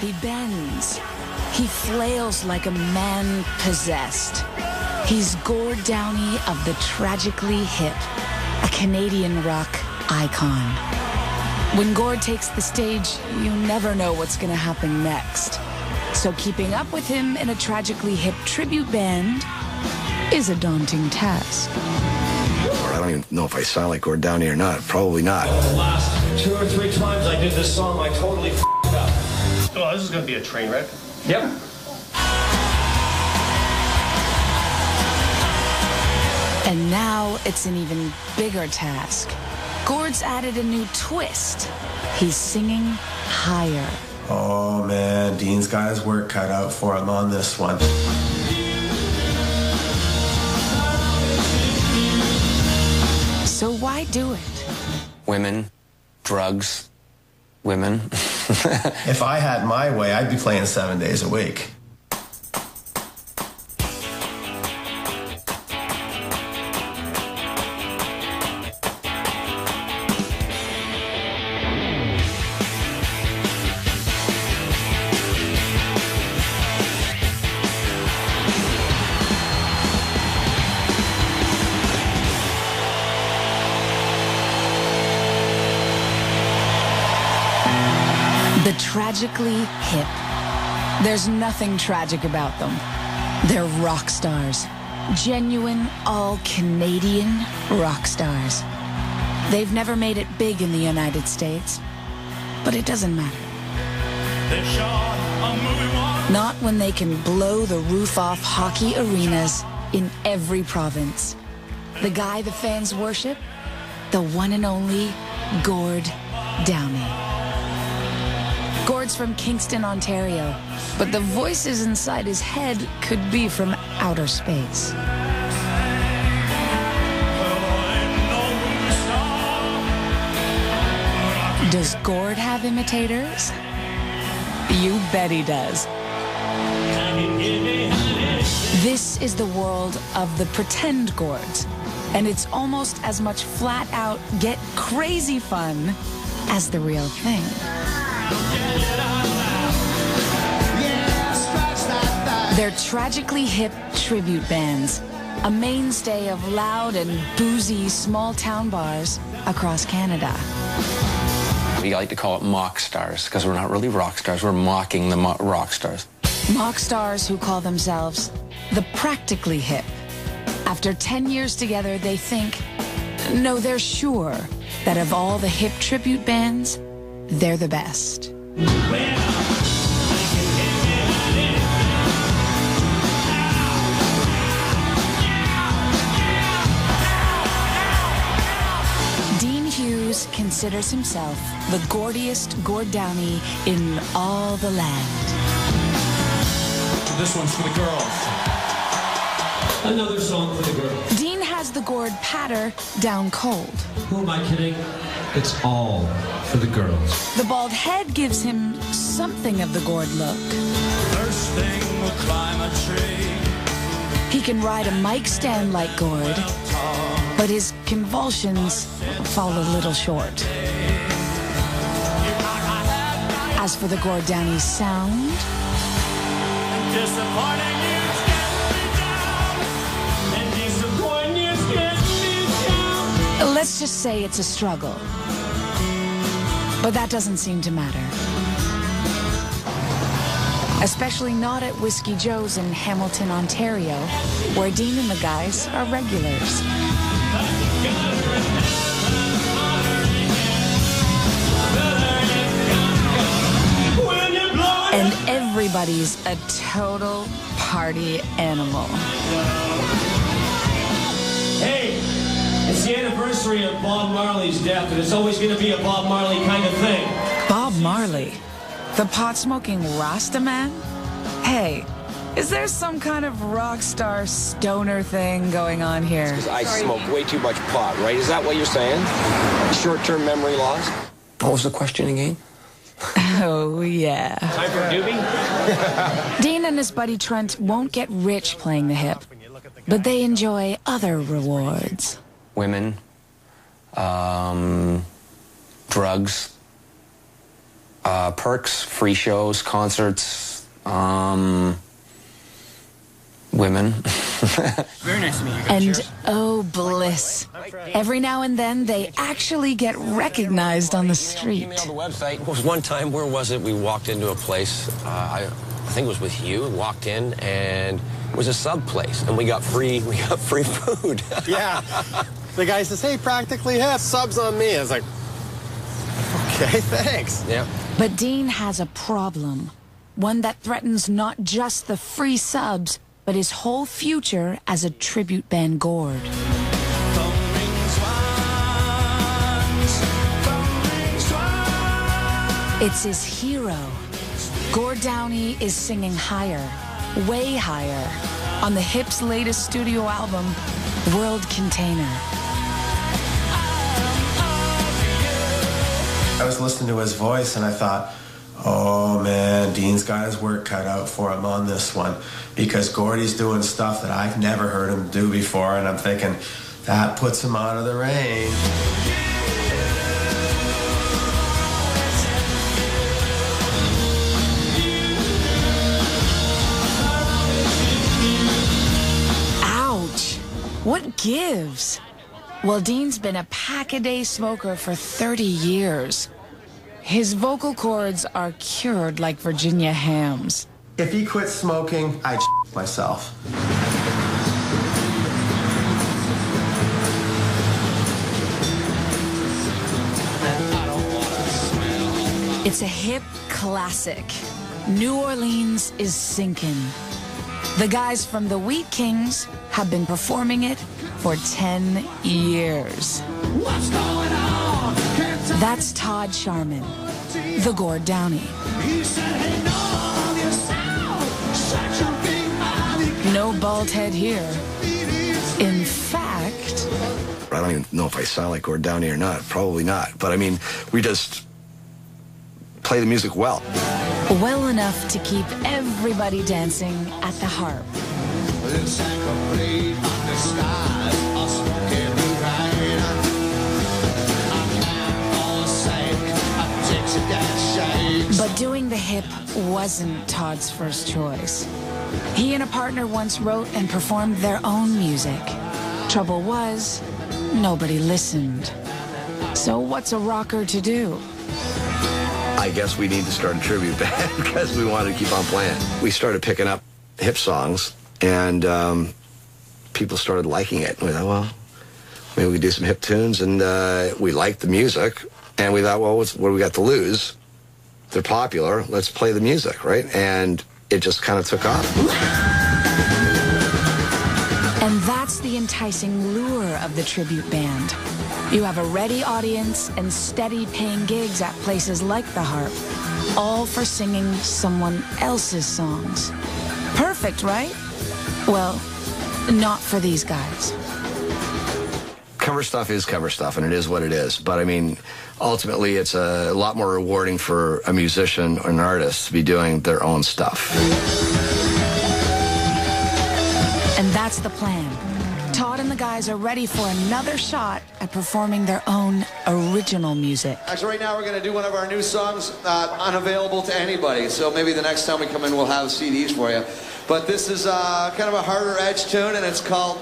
He bends. He flails like a man possessed. He's Gord Downey of the Tragically Hip, a Canadian rock icon. When Gord takes the stage, you never know what's going to happen next. So keeping up with him in a Tragically Hip tribute band is a daunting task. I don't even know if I sound like Gord Downey or not. Probably not. The last 2 or 3 times I did this song, I totally f***ed up. Oh, this is going to be a train wreck. Yep. And now it's an even bigger task. Gord's added a new twist. He's singing higher. Oh man, Dean's got his work cut out for him on this one. So why do it? Women, drugs, women. If I had my way, I'd be playing 7 days a week. The Tragically Hip. There's nothing tragic about them. They're rock stars. Genuine, all-Canadian rock stars. They've never made it big in the United States, but it doesn't matter. Not when they can blow the roof off hockey arenas in every province. The guy the fans worship? The one and only Gord Downey. Gord's from Kingston, Ontario, but the voices inside his head could be from outer space. Does Gord have imitators? You bet he does. This is the world of the pretend Gords, and it's almost as much flat-out get crazy fun as the real thing. They're Tragically Hip tribute bands, a mainstay of loud and boozy small-town bars across Canada. We like to call it mock stars, because we're not really rock stars, we're mocking the rock stars. Mock stars who call themselves the Practically Hip. After 10 years together, they think, no, they're sure that of all the hip tribute bands, they're the best. Considers himself the gordiest Gord Downey in all the land. This one's for the girls. Another song for the girls. Dean has the Gord patter down cold. Who am I kidding? It's all for the girls. The bald head gives him something of the Gord look. First thing we'll climb a tree. He can ride a mic stand like Gord, but his convulsions fall a little short. As for the Gord Downey sound, let's just say it's a struggle. But that doesn't seem to matter. Especially not at Whiskey Joe's in Hamilton, Ontario, where Dean and the guys are regulars. And everybody's a total party animal. Hey, it's the anniversary of Bob Marley's death, and it's always going to be a Bob Marley kind of thing. Bob Marley? The pot-smoking Rasta man? Hey, is there some kind of rock star stoner thing going on here? Because I smoke way too much pot, right? Is that what you're saying? Short-term memory loss? What was the question again? Oh, yeah. Time for a doobie? Dean and his buddy Trent won't get rich playing the hip, but they enjoy other rewards. Women, drugs, Perks, free shows, concerts, women. Very nice to meet you. And oh, bliss. Every now and then, they actually get recognized on the street. Email the website. It was one time, where was it? We walked into a place, I think it was with you, walked in, and it was a sub place, and we got free food. Yeah. The guy says, hey, Practically Hip, subs on me. I was like, okay, thanks. Yeah. But Dean has a problem. One that threatens not just the free subs, but his whole future as a tribute band gourd. It's his hero. Gord Downie is singing higher, way higher, on the Hip's latest studio album, World Container. I was listening to his voice and I thought, oh man, Dean's got his work cut out for him on this one, because Gordy's doing stuff that I've never heard him do before, and I'm thinking, that puts him out of the range. Ouch! What gives? Well, Dean's been a pack-a-day smoker for 30 years. His vocal cords are cured like Virginia hams. If he quit smoking, I'd myself. It's a Hip classic. New Orleans is sinking. The guys from the Wheat Kings have been performing it for 10 years. What's going on? That's Todd Sharman, the Gord Downie. He said, hey, no, you sound such a big body. No bald head here. In fact, I don't even know if I sound like Gord Downie or not. Probably not. But I mean, we just play the music well. well enough to keep everybody dancing at the harp. But doing the hip wasn't Todd's first choice. He and a partner once wrote and performed their own music. Trouble was, nobody listened. So what's a rocker to do? I guess we need to start a tribute band because we wanted to keep on playing. We started picking up hip songs, and people started liking it. We thought, well, maybe we could do some hip tunes, and we liked the music. And we thought, well, what do we got to lose? They're popular. Let's play the music, right? And it just kind of took off. And that's the enticing lure of the tribute band. You have a ready audience and steady paying gigs at places like the Harp, all for singing someone else's songs. Perfect, right? Well, not for these guys. Cover stuff is cover stuff, and it is what it is. But, I mean, ultimately, it's a lot more rewarding for a musician or an artist to be doing their own stuff. And that's the plan. Todd and the guys are ready for another shot at performing their own original music. Actually, right now we're going to do one of our new songs, unavailable to anybody. So maybe the next time we come in, we'll have CDs for you. But this is kind of a harder edge tune, and it's called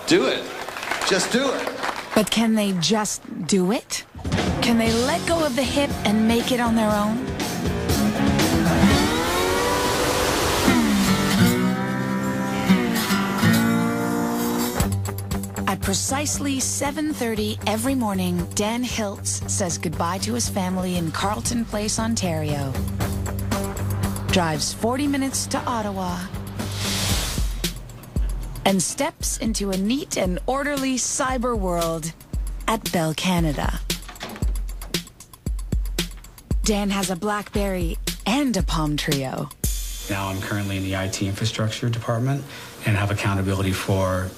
Do It. Just do it. But can they just do it? Can they let go of the hip and make it on their own? At precisely 7:30 every morning, Dan Hiltz says goodbye to his family in Carleton Place, Ontario. Drives 40 minutes to Ottawa and steps into a neat and orderly cyber world at Bell Canada. Dan has a BlackBerry and a Palm Treo. Now I'm currently in the IT infrastructure department and have accountability for,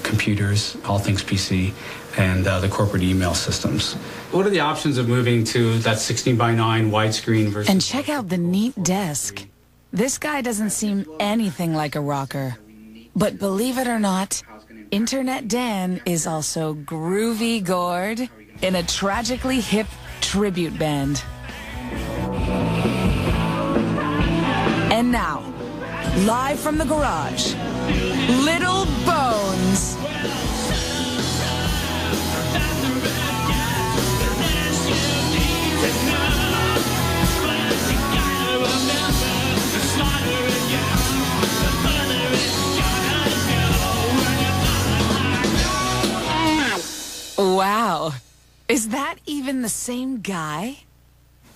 computers, all things PC, and the corporate email systems. What are the options of moving to that 16:9 widescreen versus... And check out the neat desk. This guy doesn't seem anything like a rocker. But believe it or not, Internet Dan is also groovy Gord in a tragically hip tribute band. And now, live from the garage, Little Bones. Wow. Is that even the same guy?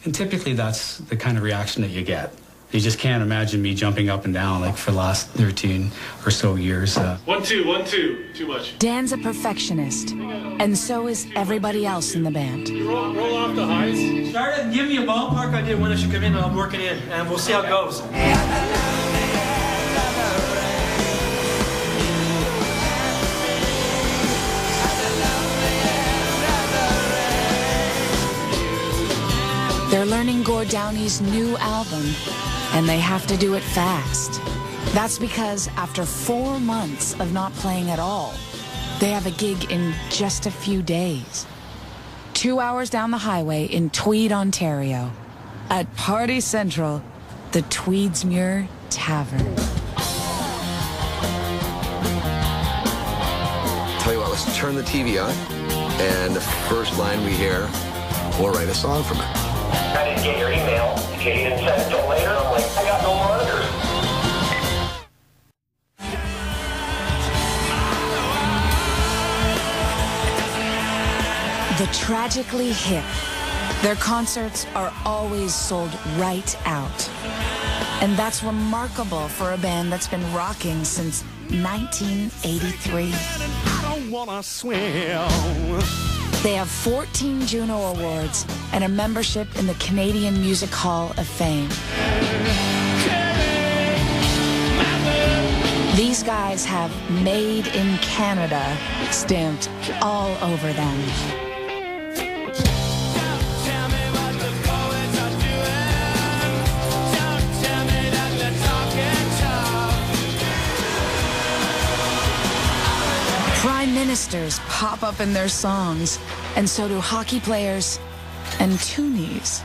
And typically that's the kind of reaction that you get. You just can't imagine me jumping up and down like for the last 13 or so years. 1, 2, 1, 2. Too much. Dan's a perfectionist, and so is everybody else in the band. Roll off the highs. Start it and give me a ballpark idea when I should come in, and I'll work it in, and we'll see how it goes. They're learning Gord Downie's new album, and they have to do it fast. That's because after 4 months of not playing at all, they have a gig in just a few days. 2 hours down the highway in Tweed, Ontario, at Party Central, the Tweedsmuir Tavern. Tell you what, let's turn the TV on, and the first line we hear, we'll write a song from it. I didn't get your email. You didn't send it till later. I'm like, I got no monitors. The Tragically Hip. Their concerts are always sold right out. And that's remarkable for a band that's been rocking since 1983. I don't wanna swim. They have 14 Juno Awards and a membership in the Canadian Music Hall of Fame. These guys have Made in Canada stamped all over them. Prime ministers pop up in their songs, and so do hockey players and toonies.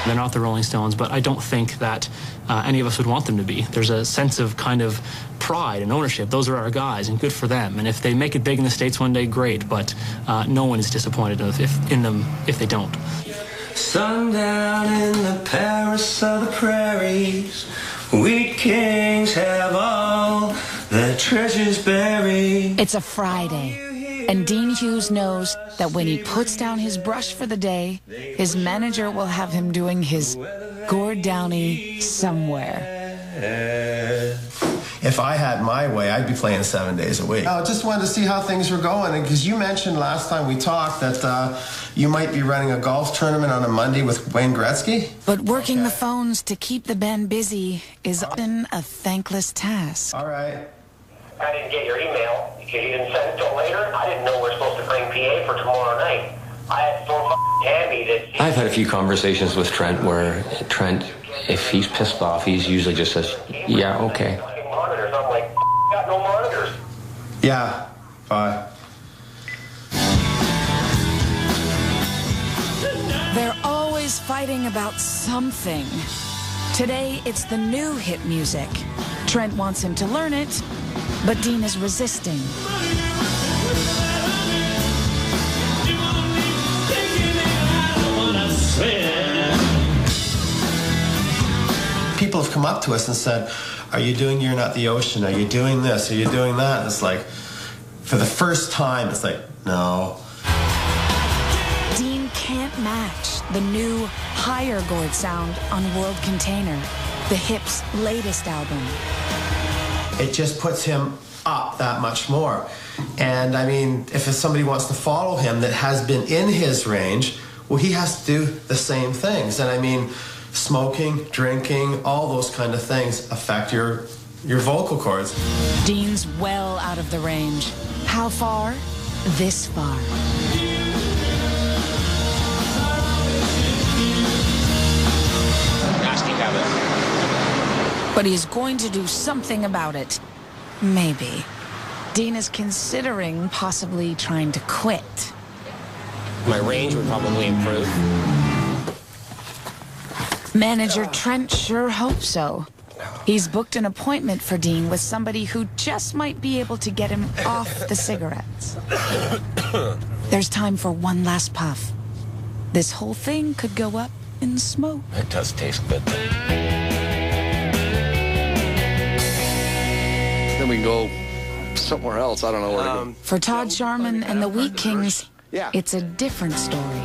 They're not the Rolling Stones, but I don't think that any of us would want them to be. There's a sense of kind of pride and ownership. Those are our guys, and good for them. And if they make it big in the States one day, great, but no one is disappointed in them if they don't. Sundown in the Paris of the prairies, wheat kings have all their treasures buried. It's a Friday, and Dean Hughes knows that when he puts down his brush for the day, his manager will have him doing his Gord Downie somewhere. If I had my way, I'd be playing 7 days a week. I just wanted to see how things were going, because you mentioned last time we talked that you might be running a golf tournament on a Monday with Wayne Gretzky. But working the phones to keep the band busy is often a thankless task. All right. I didn't get your email. You didn't send it till later. I didn't know we're supposed to bring PA for tomorrow night. I had so Tammy that... I've had a few conversations with Trent where Trent, if he's pissed off, he's usually just says, yeah, okay. Monitors. I'm like, got no monitors. Yeah, bye. They're always fighting about something. Today, it's the new hit music. Trent wants him to learn it, but Dean is resisting. People have come up to us and said, are you doing You're Not the Ocean? Are you doing this? Are you doing that? And it's like, for the first time, it's like, no. Dean can't match the new, higher Gord sound on World Container, the Hip's latest album. It just puts him up that much more. And I mean, if somebody wants to follow him that has been in his range, well, he has to do the same things. And I mean, smoking, drinking, all those kind of things affect your vocal cords. Dean's well out of the range. How far? This far. Nasty habit. But he's going to do something about it. Maybe. Dean is considering possibly trying to quit. My range would probably improve. Manager Trent sure hopes so. He's booked an appointment for Dean with somebody who just might be able to get him off the cigarettes. There's time for one last puff. This whole thing could go up in smoke. It does taste good, though. Then we can go somewhere else. I don't know where to go. For Todd Sharman and the Wheat Kings, it's a different story.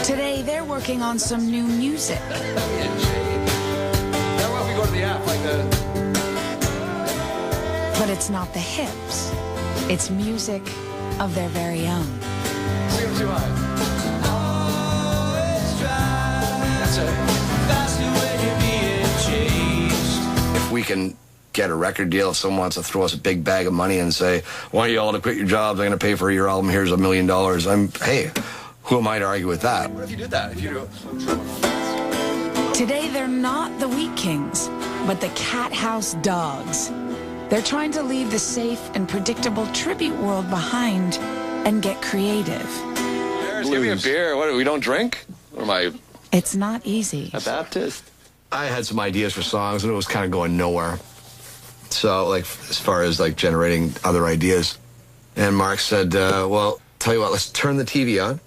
Today, they're working on some new music. But it's not the Hips. It's music of their very own. Sing them too high. That's it. If we can get a record deal, if someone wants to throw us a big bag of money and say, I want you all to quit your jobs, I'm going to pay for your album, here's $1 million. Hey, who am I to argue with that? What if you did that? If you do. Today, they're not the Wheat Kings, but the Cat House Dogs. They're trying to leave the safe and predictable tribute world behind and get creative. Give me a beer. What, we don't drink? Or am I It's not easy. a Baptist? I had some ideas for songs, and it was kind of going nowhere. So, like, as far as, like, generating other ideas. And Mark said, well, tell you what, let's turn the TV on,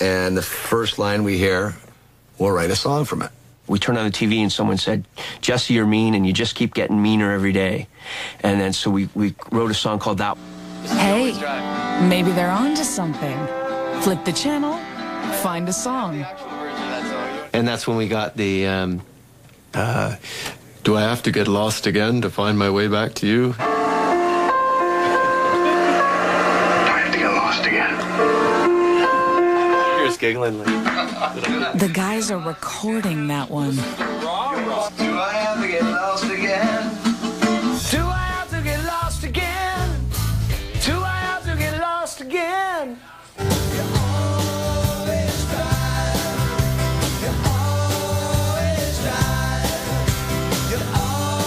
and the first line we hear, we'll write a song from it. We turned on the TV and someone said, Jesse, you're mean and you just keep getting meaner every day. And then so we wrote a song called That. Hey, maybe they're on to something. Flip the channel, find a song. And that's when we got the, do I have to get lost again to find my way back to you? Do I have to get lost again? You're just giggling. The guys are recording that one. Do I have to get lost again? Do I have to get lost again? Do I have to get lost again?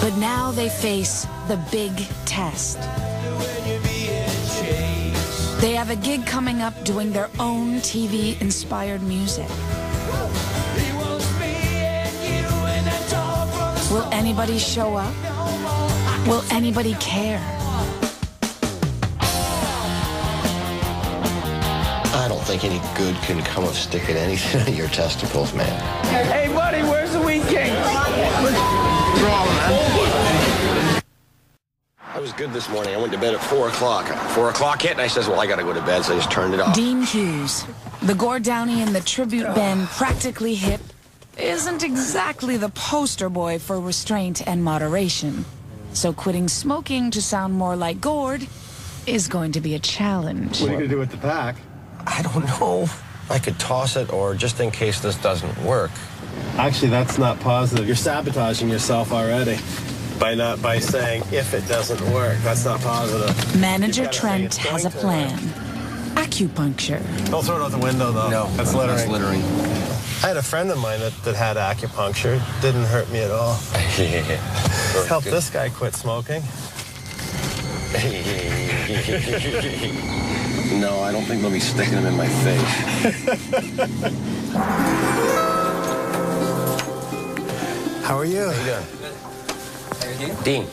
But now they face the big test. They have a gig coming up doing their own TV-inspired music. Will anybody show up? Will anybody care? I don't think any good can come of sticking anything in your testicles, man. Hey, buddy, where's the Wheat King? I was good this morning. I went to bed at 4 o'clock. 4 o'clock hit, and I says, well, I got to go to bed, so I just turned it off. Dean Hughes, the Gord Downey and the tribute band Practically Hip, isn't exactly the poster boy for restraint and moderation. So quitting smoking to sound more like Gord is going to be a challenge. What are you going to do with the pack? I don't know. I could toss it, or just in case this doesn't work. Actually, that's not positive. You're sabotaging yourself already by saying if it doesn't work. That's not positive. Manager Trent has a plan. Acupuncture. Don't throw it out the window, though. No, that's littering. That's littering. I had a friend of mine that had acupuncture. Didn't hurt me at all. Helped this guy quit smoking. No, I don't think they'll be sticking them in my face. How are you? How you doing? Dean.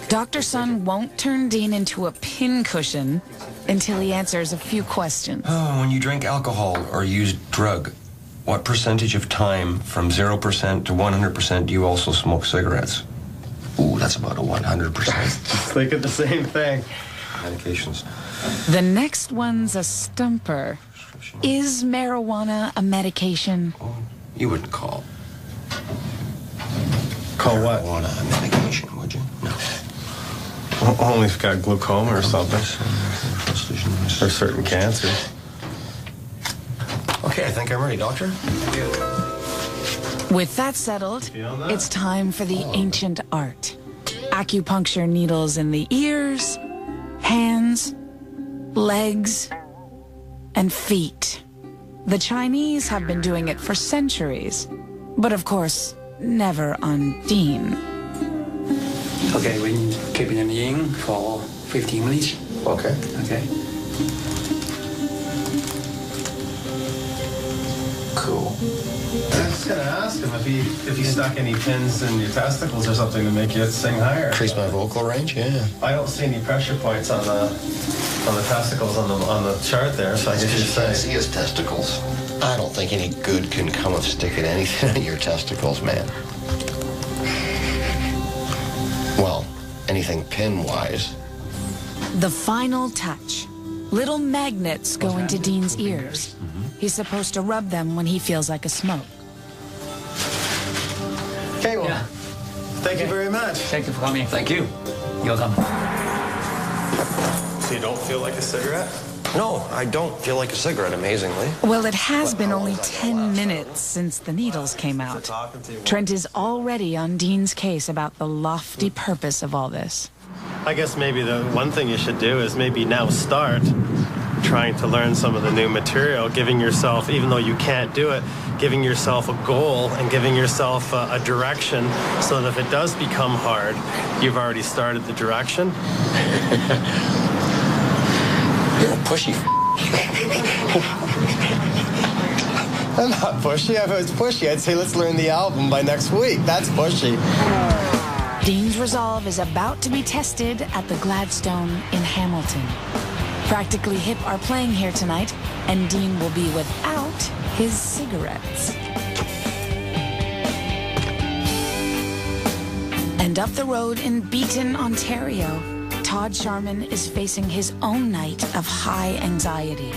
Dr. Sun won't turn Dean into a pincushion until he answers a few questions. Oh, when you drink alcohol or use drug, what percentage of time from 0% to 100% do you also smoke cigarettes? Ooh, that's about a 100%. Just thinking the same thing. Medications. The next one's a stumper. Is marijuana a medication? You wouldn't call what? marijuana a medication, would you? No. Only if you've got glaucoma or something. Or certain cancers. Okay, I think I'm ready, doctor. With that settled, it's time for the ancient art. Acupuncture needles in the ears, hands, legs, and feet. The Chinese have been doing it for centuries, but of course, never on Dean. Okay, we keep it in the yin for 15 minutes. Okay. Okay. Cool. I was just gonna ask him if he stuck any pins in your testicles or something to make you sing higher. Increase my vocal range, yeah. I don't see any pressure points on the testicles on the chart there, so I guess you'd say. See his testicles. I don't think any good can come of sticking anything in your testicles, man. Well, anything pin-wise. The final touch. Little magnets go into Dean's ears. He's supposed to rub them when he feels like a smoke. Okay, well, thank you very much. Thank you for coming. Thank you. You're welcome. So you don't feel like a cigarette? No, I don't feel like a cigarette, amazingly. Well, it has been only 10 minutes since the needles came out. Trent is already on Dean's case about the lofty purpose of all this. I guess maybe the one thing you should do is maybe now start trying to learn some of the new material, giving yourself, even though you can't do it, giving yourself a goal and giving yourself a direction so that if it does become hard, you've already started the direction. You're a pushy. I'm not pushy. If I was pushy, I'd say let's learn the album by next week. That's pushy. Dean's resolve is about to be tested at the Gladstone in Hamilton. Practically Hip are playing here tonight, and Dean will be without his cigarettes. And up the road in Beaton, Ontario, Todd Sharman is facing his own night of high anxiety.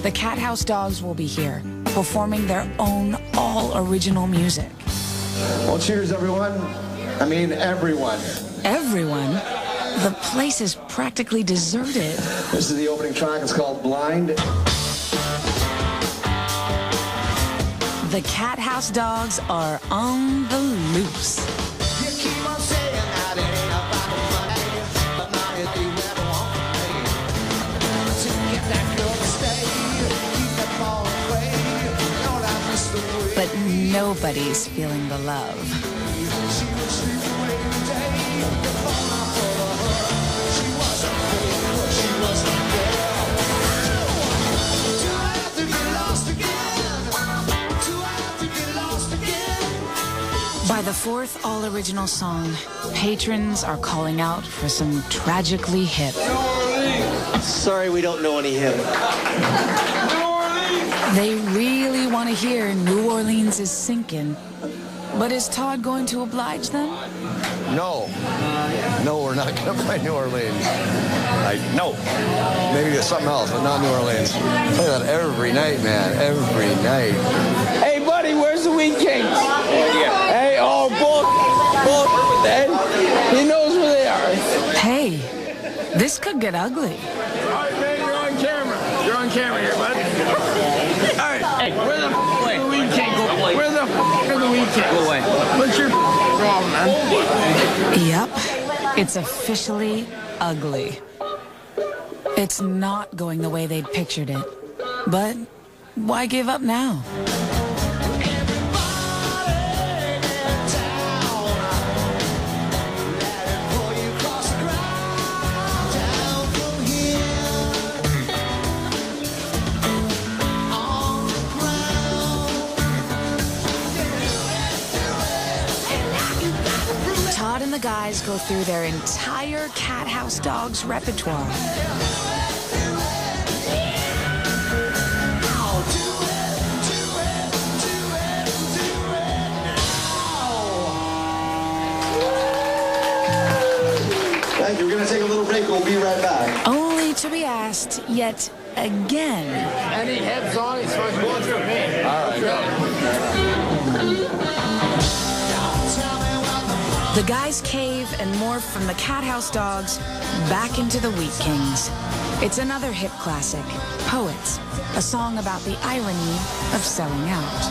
The Cat House Dogs will be here, performing their own all-original music. Well, cheers, everyone. I mean, everyone. Everyone? The place is practically deserted. This is the opening track. It's called Blind. The Cat House Dogs are on the loose. You keep on saying that it ain't about the money, but now you do never want me. To get that girl to stay, keep that ball away. Lord, I miss the way. But nobody's feeling the love. She was sleeping away today. The phone I full of her. She wasn't fake, but she was a girl. Do I have to get lost again? Do I have to get lost again? By the fourth all-original song, patrons are calling out for some Tragically Hip. Sorry, we don't know any hip. They really want to hear New Orleans is sinking. But is Todd going to oblige them? No. No, we're not going to play New Orleans. No. Maybe it's something else, but not New Orleans. Play that every night, man. Every night. Hey, buddy, where's the Wheat Kings? Hey, oh, bull. He knows where they are. Hey, this could get ugly. All right, man, you're on camera. You're on camera here, bud. All right. Hey, where the Wheat King go? Where the are the Wheat King? Go away. What's your problem, man? Yep, it's officially ugly. It's not going the way they'd pictured it. But why give up now? Todd and the guys go through their entire Cat House Dogs repertoire. Thank you. We're going to take a little break. We'll be right back. Only to be asked yet again. Any hip song is supposed to go through me. All right. The Guys Cave and more from the Cat House Dogs back into the Wheat Kings. It's another hip classic, Poets, a song about the irony of selling out.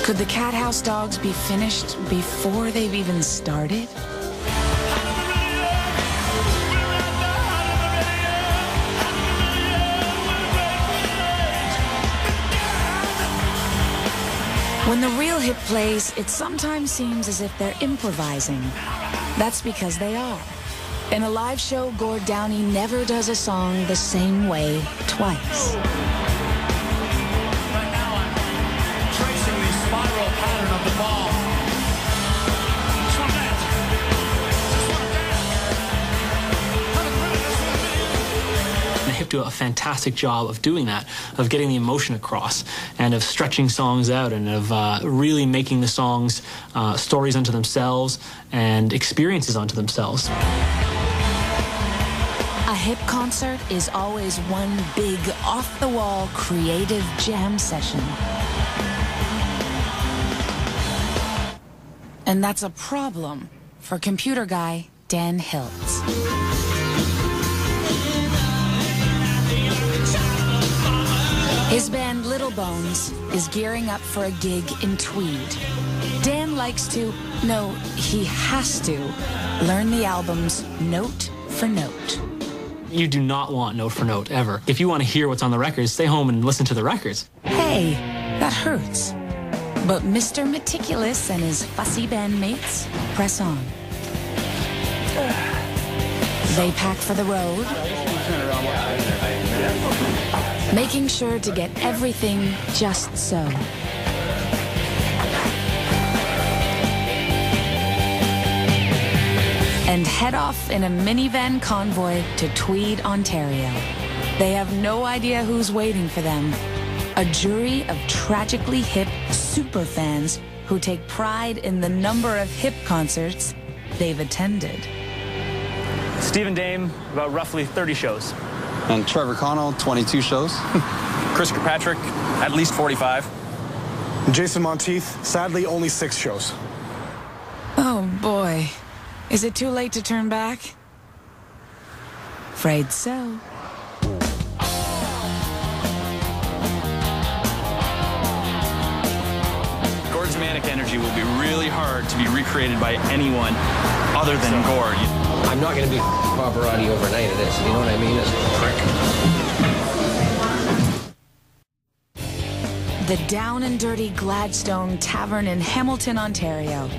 Could the Cat House Dogs be finished before they've even started? When the real hip plays, it sometimes seems as if they're improvising. That's because they are. In a live show, Gord Downie never does a song the same way twice. Right now I'm tracing the spiral pattern of the ball. The Hip do a fantastic job of doing that, of getting the emotion across, and of stretching songs out, and of really making the songs stories unto themselves and experiences unto themselves. A hip concert is always one big, off-the-wall, creative jam session. And that's a problem for computer guy Dan Hiltz. His band Little Bones is gearing up for a gig in Tweed. Dan likes to, no, he has to, learn the albums note for note. You do not want note for note, ever. If you want to hear what's on the records, stay home and listen to the records. Hey, that hurts. But Mr. Meticulous and his fussy bandmates press on. They pack for the road, making sure to get everything just so. And head off in a minivan convoy to Tweed, Ontario. They have no idea who's waiting for them. A jury of tragically hip superfans who take pride in the number of hip concerts they've attended. Stephen Dame, about roughly 30 shows. And Trevor Connell, 22 shows. Chris Kirkpatrick, at least 45. Jason Monteith, sadly only 6 shows. Oh boy. Is it too late to turn back? Afraid so. Gord's manic energy will be really hard to be recreated by anyone other than Gord. I'm not going to be Pavarotti overnight of this, you know what I mean? As a prick. The Down and Dirty Gladstone Tavern in Hamilton, Ontario.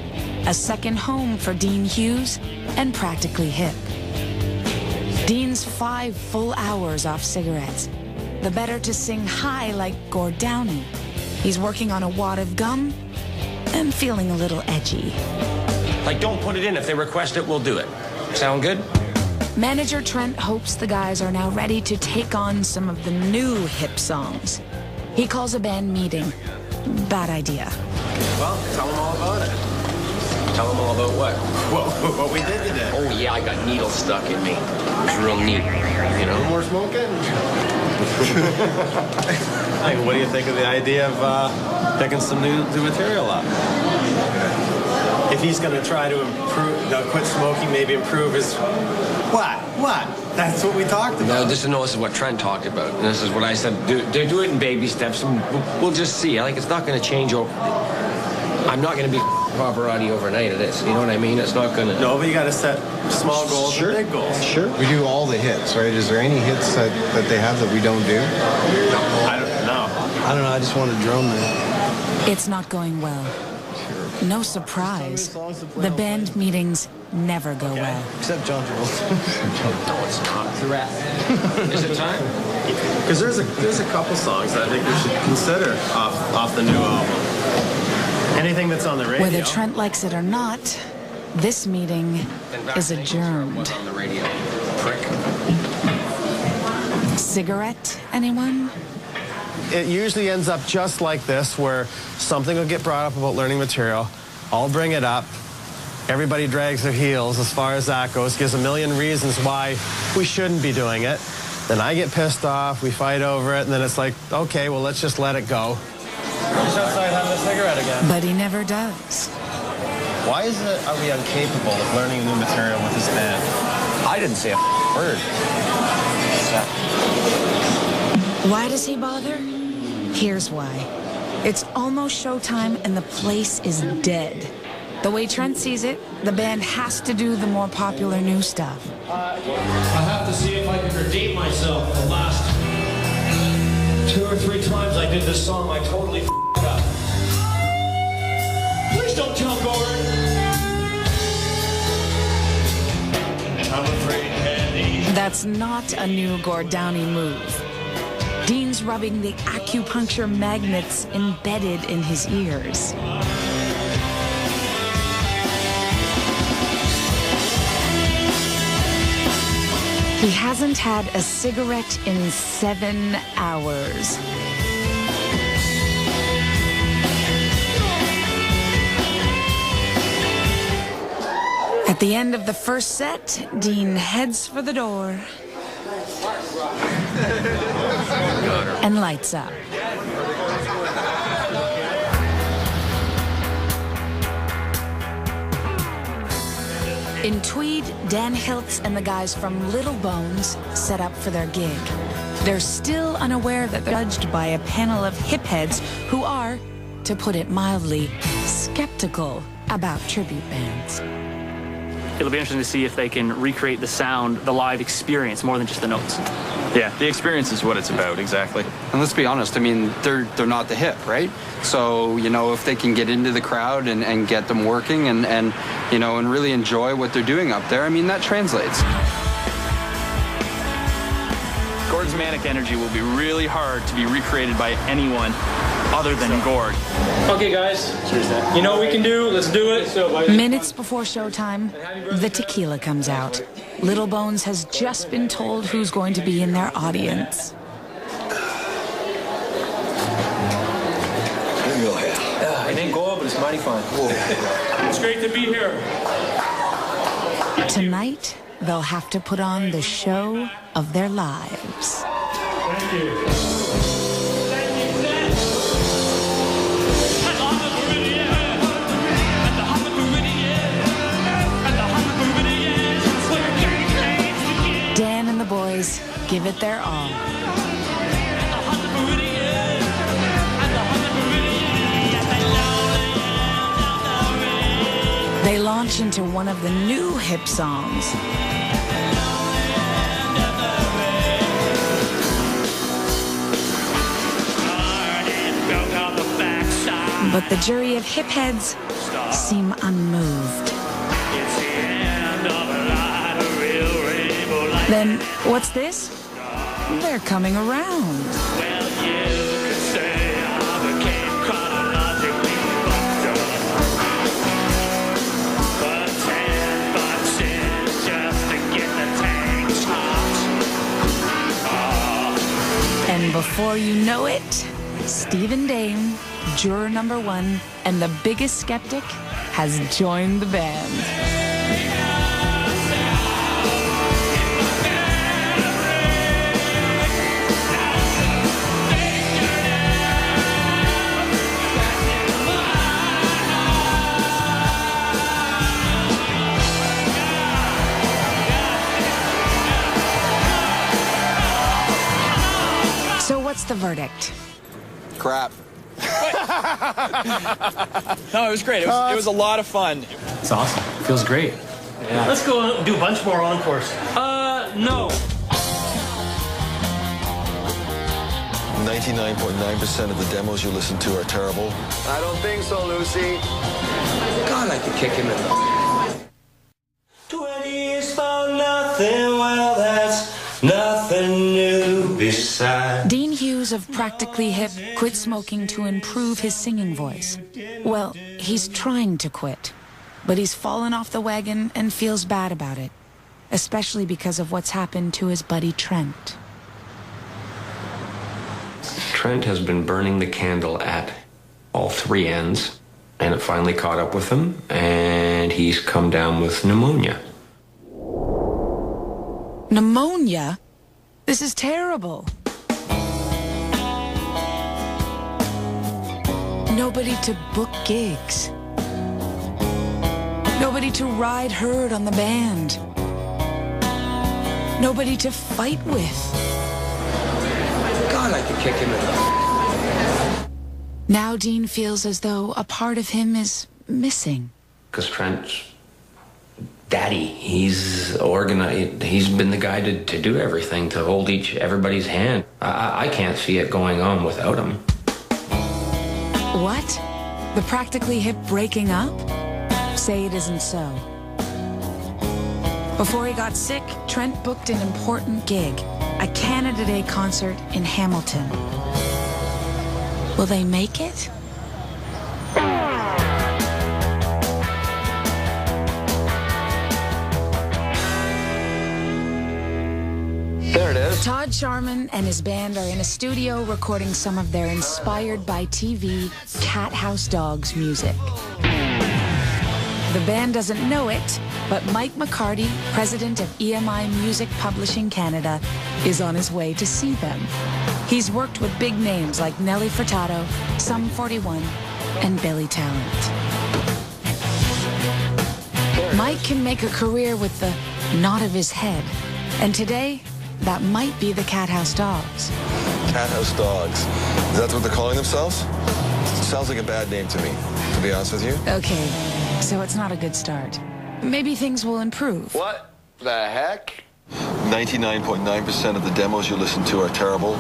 A second home for Dean Hughes and Practically Hip. Dean's 5 full hours off cigarettes. The better to sing high like Gord Downie. He's working on a wad of gum and feeling a little edgy. Like, don't put it in. If they request it, we'll do it. Sound good? Manager Trent hopes the guys are now ready to take on some of the new hip songs. He calls a band meeting. Bad idea. Well, tell them all about it. Tell them all about what? What we did today. Oh, yeah, I got needles stuck in me. It was real neat, you know? No more smoking? Hey, what do you think of the idea of picking some new material up? If he's going to try to improve, quit smoking, maybe improve his... What? That's what we talked about. No, this is what Trent talked about. And this is what I said. Do it in baby steps, and we'll just see. Like, it's not going to change over... I'm not going to be Pavarotti overnight of this. You know what I mean? It's not going to... No, but you got to set small goals and big goals. Sure. We do all the hits, right? Is there any hits that they have that we don't do? I don't know. I just want to drum there. It's not going well. No surprise. The band meetings never go well. Except John Travolta. No, it's not. It's a wrap. Is it time? Because there's a couple songs that I think we should consider off the new album. Anything that's on the radio. Whether Trent likes it or not, this meeting is adjourned. What's on the radio? Prick. Cigarette, anyone? It usually ends up just like this, where something will get brought up about learning material. I'll bring it up. Everybody drags their heels as far as that goes, gives a million reasons why we shouldn't be doing it. Then I get pissed off, we fight over it, and then it's like, okay, well, let's just let it go. Just outside having a cigarette again. But he never does. Why are we incapable of learning new material with this band? I didn't say a word. Why does he bother? Here's why. It's almost showtime and the place is dead. The way Trent sees it, the band has to do the more popular new stuff. I have to see if I can redeem myself. The last 2 or 3 times I did this song, I totally f***ed up. Please don't tell Gord. I'm afraid Eddie. That's not a new Gord Downey move. Dean's rubbing the acupuncture magnets embedded in his ears. He hasn't had a cigarette in 7 hours. At the end of the first set, Dean heads for the door and lights up. In Tweed, Dan Hiltz and the guys from Little Bones set up for their gig. They're still unaware that they're judged by a panel of hip heads who are, to put it mildly, skeptical about tribute bands. It'll be interesting to see if they can recreate the sound, the live experience, more than just the notes. Yeah, the experience is what it's about, exactly. And let's be honest, I mean, they're not the Hip, right? So, you know, if they can get into the crowd and get them working and you know, and really enjoy what they're doing up there, I mean, that translates. Gord's manic energy will be really hard to be recreated by anyone other than Gord. Okay, guys. You know what we can do? Let's do it. Minutes before showtime, the tequila comes out. Little Bones has just been told who's going to be in their audience. It ain't gold, but it's mighty fine. It's great to be here. Tonight, they'll have to put on the show of their lives. Thank you. Dan and the boys give it their all. They launch into one of the new hip songs. But the jury of hip heads seem unmoved. Then, what's this? They're coming around. And before you know it, Stephen Dame, juror number 1, and the biggest skeptic has joined the band. So what's the verdict? Crap. No, it was great. It was a lot of fun. It's awesome. Feels great. Yeah. Let's go and do a bunch more encores. No. 99.9% of the demos you listen to are terrible. I don't think so, Lucy. God, I could kick him in the... 20 years for nothing, well, that's nothing new beside. Dean Hughes of Practically Hip quit smoking to improve his singing voice. Well, he's trying to quit, but he's fallen off the wagon and feels bad about it, especially because of what's happened to his buddy Trent. Trent has been burning the candle at all 3 ends, and it finally caught up with him, and he's come down with pneumonia. Pneumonia? This is terrible. Nobody to book gigs. Nobody to ride herd on the band. Nobody to fight with. God, I could kick him in the... Now Dean feels as though a part of him is missing. Because Trent's daddy, he's organized, he's been the guy to do everything, to hold everybody's hand. I can't see it going on without him. What? The Practically Hip breaking up? Say it isn't so. Before he got sick, Trent booked an important gig, a Canada Day concert in Hamilton. Will they make it? There it is. Todd Sharman and his band are in a studio recording some of their inspired by TV Cat House Dogs music. The band doesn't know it, but Mike McCarty, president of EMI Music Publishing Canada, is on his way to see them. He's worked with big names like Nelly Furtado, Sum 41, and Billy Talent. Mike can make a career with the nod of his head, and today, that might be the Cat House Dogs. Cat House Dogs. Is that what they're calling themselves? Sounds like a bad name to me, to be honest with you. Okay, so it's not a good start. Maybe things will improve. What the heck? 99.9% of the demos you listen to are terrible.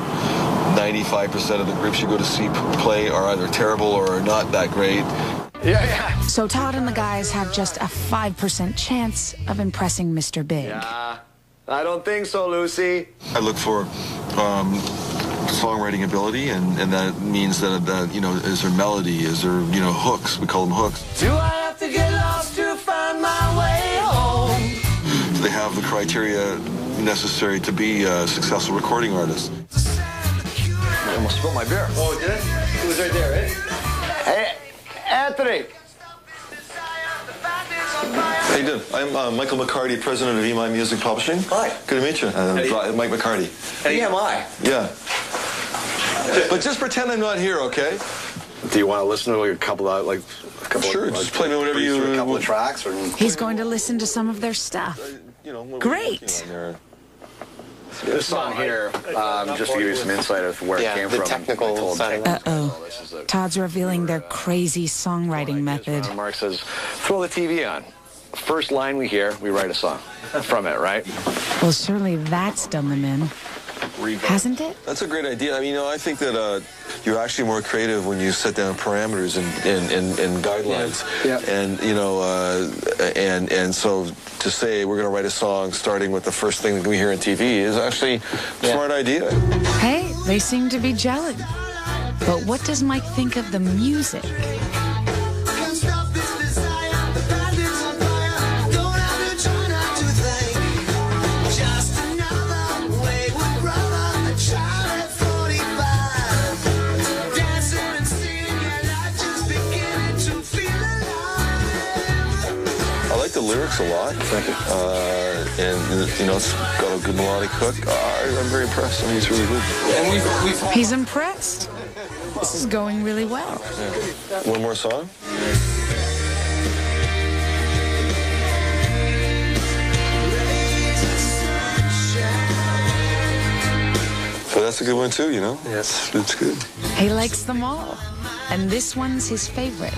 95% of the groups you go to see play are either terrible or are not that great. Yeah. So Todd and the guys have just a 5% chance of impressing Mr. Big. I don't think so, Lucy. I look for songwriting ability, and that means that, you know, is there melody, is there, you know, hooks? We call them hooks. Do I have to get lost to find my way home? Do they have the criteria necessary to be a successful recording artist? I almost spilled my beer. Oh, did it? It was right there, eh? Hey, Anthony. How you doing? I'm Michael McCarty, president of EMI Music Publishing. Hi. Good to meet you. Mike McCarty. EMI? Yeah. But just pretend I'm not here, okay? Do you want to listen to like a couple of Sure, just play me whatever you... A couple of tracks? Or... He's going to listen to some of their stuff. Great. This song here, just to give you some insight of where it came from. The technical side. Uh-oh. Todd's revealing their crazy songwriting method. Mark says, throw the TV on. First line we hear, we write a song from it, right? Well, surely that's done them in. Hasn't it? That's a great idea. I mean, you know, I think that you're actually more creative when you set down parameters and guidelines. Yeah. And, you know, and so to say we're going to write a song starting with the first thing that we hear on TV is actually a smart idea. Hey, they seem to be gelling. But what does Mike think of the music? The lyrics a lot. Thank you. And you know, it's got a good melodic hook. I'm very impressed. I mean, he's really good. And he's impressed. This is going really well. Yeah. One more song. So that's a good one too, you know. Yes, it's good. He likes them all, and this one's his favorite.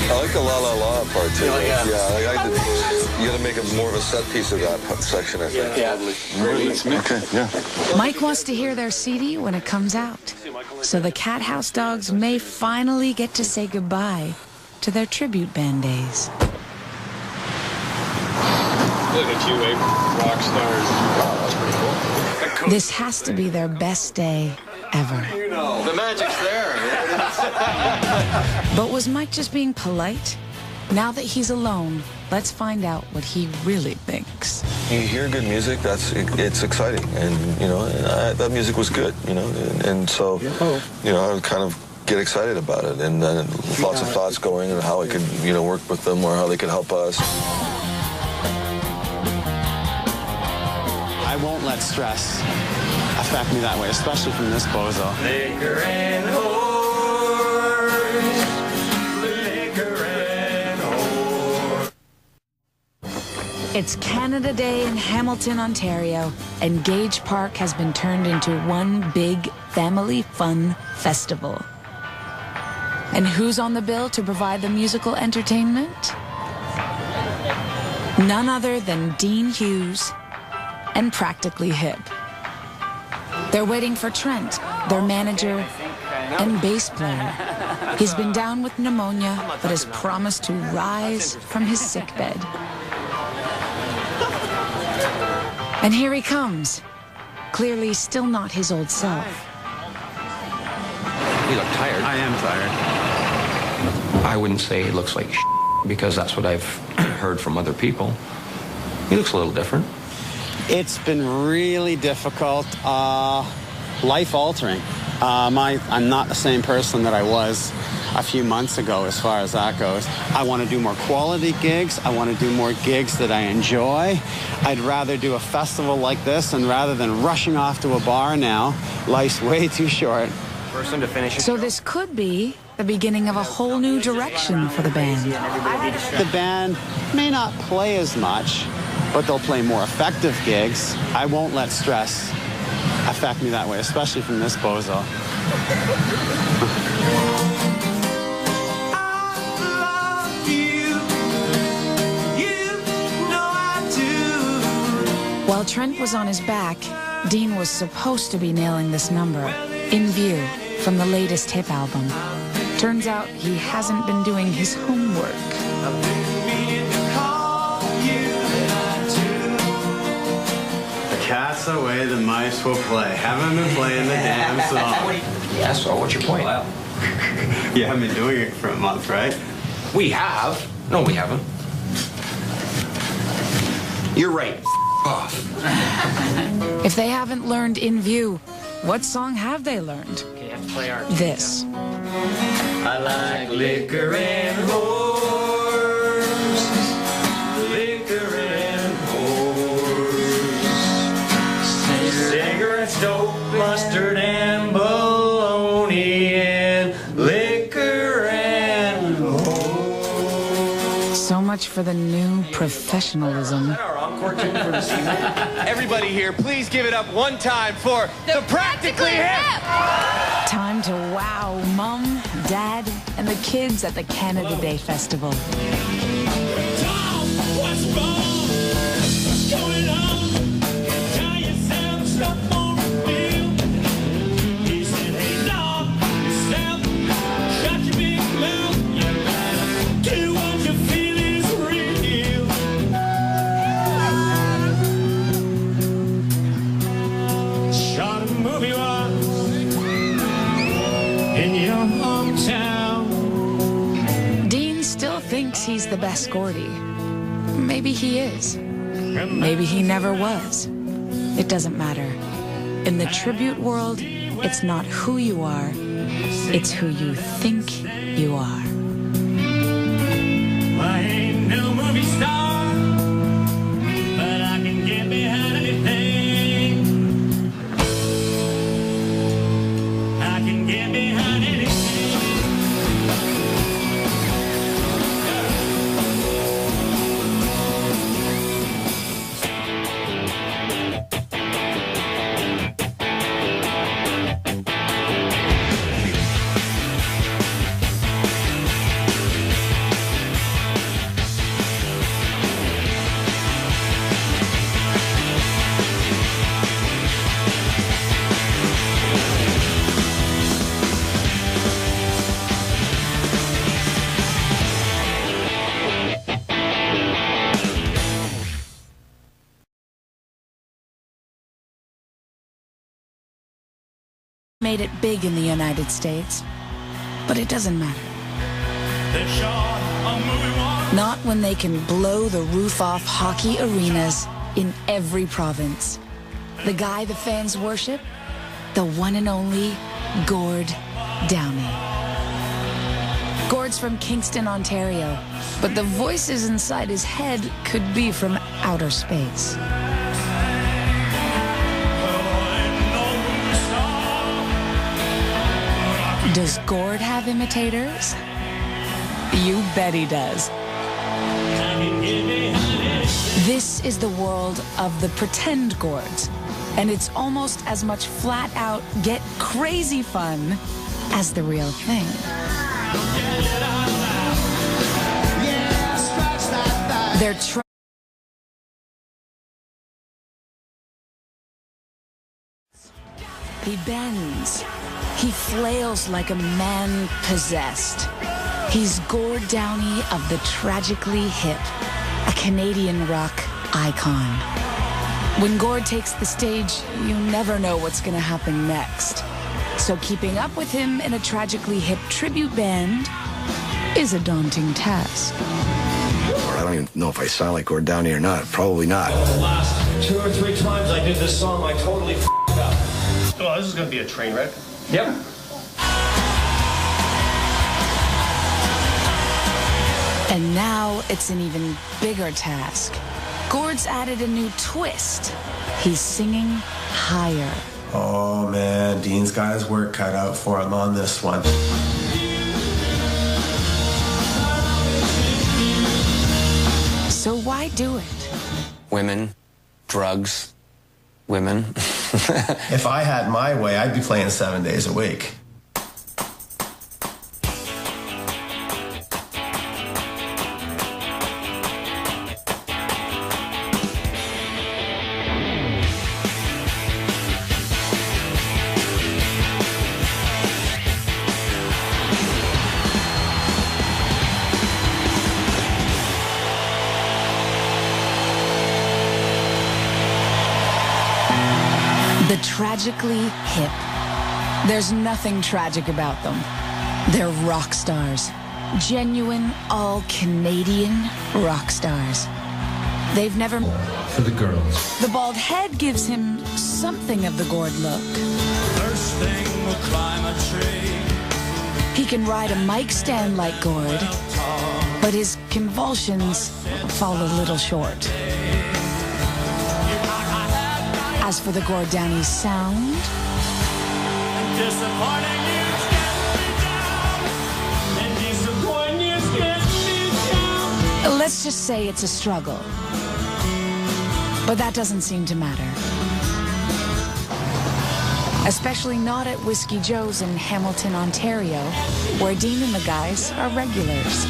I like the la la la part too. You got to make it more of a set piece of that section, I think. Yeah. Okay. Yeah. Mike wants to hear their CD when it comes out, so the Cat House Dogs may finally get to say goodbye to their tribute band days. Look at you, rock stars. Wow, that's pretty cool. This has to be their best day ever. You know, the magic's there. But was Mike just being polite? Now that he's alone, let's find out what he really thinks. You hear good music, it's exciting, and you know, that music was good, you know, and so you know, I would kind of get excited about it, and lots of thoughts going and how I could, you know, work with them or how they could help us. I won't let stress affect me that way, especially from this bozo. Liquor and whores. Liquor and whores. It's Canada Day in Hamilton, Ontario, and Gage Park has been turned into one big family fun festival. And who's on the bill to provide the musical entertainment? None other than Dean Hughes and Practically Hip. They're waiting for Trent, their manager and bass player. He's been down with pneumonia, but has promised to rise from his sickbed. And here he comes, clearly still not his old self. You look tired. I am tired. I wouldn't say he looks like because that's what I've heard from other people. He looks a little different. It's been really difficult, life-altering. I'm not the same person that I was a few months ago as far as that goes. I want to do more quality gigs. I want to do more gigs that I enjoy. I'd rather do a festival like this, and rather than rushing off to a bar now, life's way too short. Person to finish. So this could be the beginning of a whole new direction for the band. The band may not play as much, but they'll play more effective gigs. I won't let stress affect me that way, especially from this bozo. While Trent was on his back, Dean was supposed to be nailing this number, In View, from the latest Hip album. Turns out he hasn't been doing his homework. The cat's away, the mice will play. Haven't been playing the damn song. Yeah, so what's your point? You haven't been doing it for a month, right? We have. No, we haven't. You're right. Off. If they haven't learned In View, what song have they learned? Okay, you have to play our This. I like liquor and whores. Liquor and whores. Cigarettes, dope, mustard, and bologna. And liquor and whores. So much for the new professionalism. Everybody here, please give it up one time for the Practically Hip! Time to wow Mom, Dad, and the kids at the Canada Day Festival. Dean still thinks he's the best Gordy. Maybe he is. Maybe he never was. It doesn't matter. In the tribute world, it's not who you are, it's who you think you are. I ain't no movie star, but I can get behind anything. I can get behind anything. Made it big in the United States, but it doesn't matter. They shot a movie once. Not when they can blow the roof off hockey arenas in every province. The guy the fans worship, the one and only Gord Downie. Gord's from Kingston, Ontario, but the voices inside his head could be from outer space. Does Gord have imitators? You bet he does. This is the world of the pretend Gords, and it's almost as much flat-out get crazy fun as the real thing. They're He bends. He flails like a man possessed. He's Gord Downie of the Tragically Hip, a Canadian rock icon. When Gord takes the stage, you never know what's going to happen next. So keeping up with him in a Tragically Hip tribute band is a daunting task. I don't even know if I sound like Gord Downie or not. Probably not. The last 2 or 3 times I did this song, I totally f***ed up. Oh, this is going to be a train wreck. Yep. And now it's an even bigger task. Gord's added a new twist. He's singing higher. Oh man, Dean's got his work cut out for him on this one. So why do it? Women, drugs, women. If I had my way, I'd be playing 7 days a week. The Tragically Hip. There's nothing tragic about them. They're rock stars. Genuine, all-Canadian rock stars. They've never... For the girls. The bald head gives him something of the Gord look. First thing will climb a tree. He can ride a mic stand like Gord, but his convulsions fall a little short. As for the Gord Downie sound, Disappointing news gets me down. And disappointing news gets me down. let's just say it's a struggle. But that doesn't seem to matter. Especially not at Whiskey Joe's in Hamilton, Ontario, where Dean and the guys are regulars.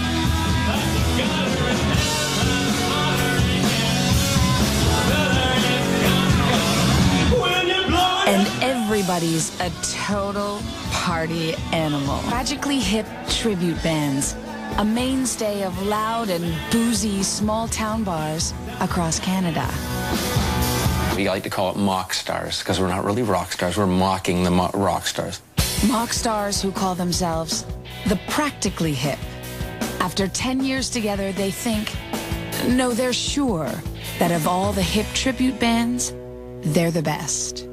And everybody's a total party animal. Tragically Hip tribute bands, a mainstay of loud and boozy small-town bars across Canada. We like to call it mock stars because we're not really rock stars. We're mocking the rock stars. Mock stars who call themselves the Practically Hip. After 10 years together, they think, no, they're sure that of all the hip tribute bands, they're the best.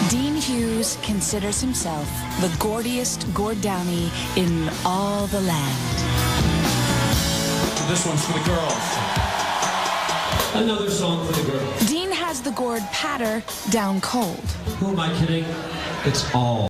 Dean Hughes considers himself the gordiest Gord Downie in all the land. This one's for the girls. Another song for the girls. Dean has the Gord patter down cold. Who am I kidding? It's all